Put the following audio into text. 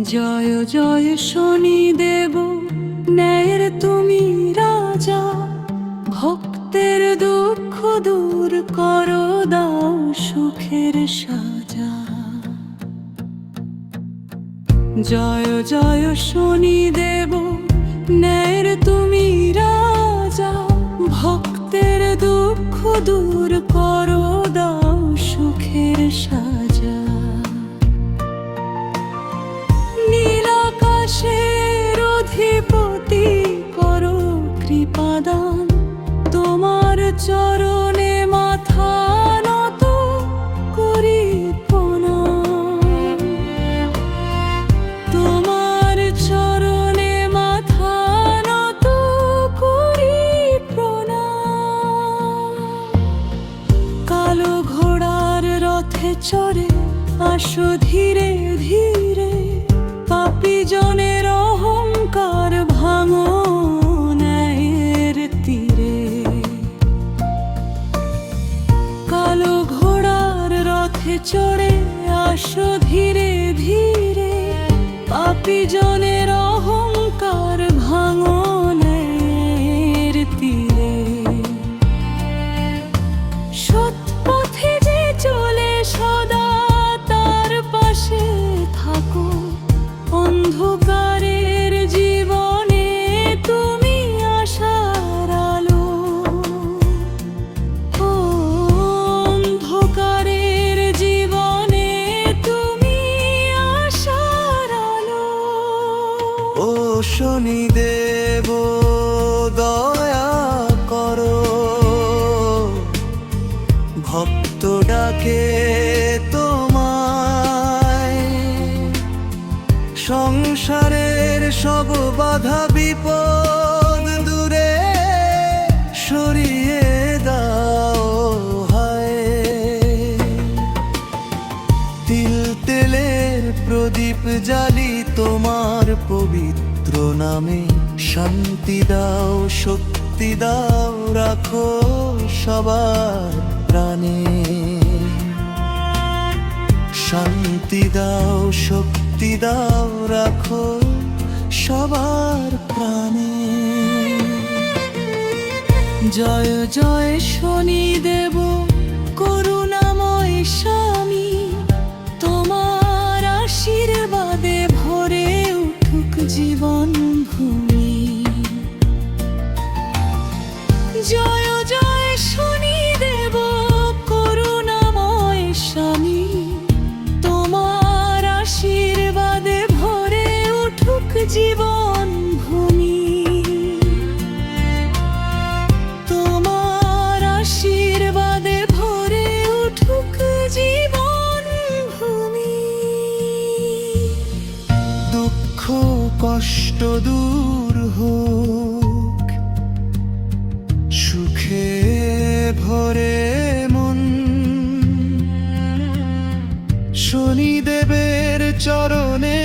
জয় জয় শনি দেব, ন্যায়ের তুমি রাজা। ভক্তের দুঃখ দূর করো, দাও সুখের সাজা। জয় জয় শনি দেব, ন্যায়ের তুমি রাজা। ভক্তের দুঃখ দূর করো, দাও সুখের সাজা। নীলাকাশের অধিপতি করো কৃপাদান, তোমার চরণে মাথা নত করি প্রণাম। তোমার চরণে মাথা নত করি প্রণাম। কালো ঘোড়ার রথে চড়ে আসো ধীরে ধীরে, পাপী জনের অহংকার ভাঙো ন্যায়ের তীরে। কালো ঘোড়ার রথে চড়ে আসো ধীরে ধীরে, পাপী জনের অহংকার ভাঙো ন্যায়ের তীরে। সৎ পথে যে চলে সদা, তার পাশে থাকো। অন্ধকারের জীবনে তুমি আশার আলো। অন্ধকারের জীবনে তুমি আশার আলো। ও শনি দেব দয়া করো, ভক্ত ডাকে তোমায়। সংসারের সব বাধা বিপদ দূরে সরিয়ে দাও হায়। তিল তেলের প্রদীপ জ্বালি তোমার পবিত্র নামে। শান্তি দাও, শক্তি দাও, রাখো সবার প্রাণে। শান্তি দাও, শক্তি দাও, রাখো সবার প্রাণে। জয় জয় শনি দেব, করুণাময় স্বামী। তোমার আশীর্বাদে ভরে উঠুক জীবন ভূমি। জয় জয় শনি দেব, করুণাময় স্বামী। তোমার আশীর্বাদে ভরে উঠুক জীবন ভূমি। তোমার আশীর্বাদে ভরে উঠুক জীবন ভূমি। দুঃখ কষ্ট দূর হোক, সুখে ভরে মন। শনিদেবের চরণে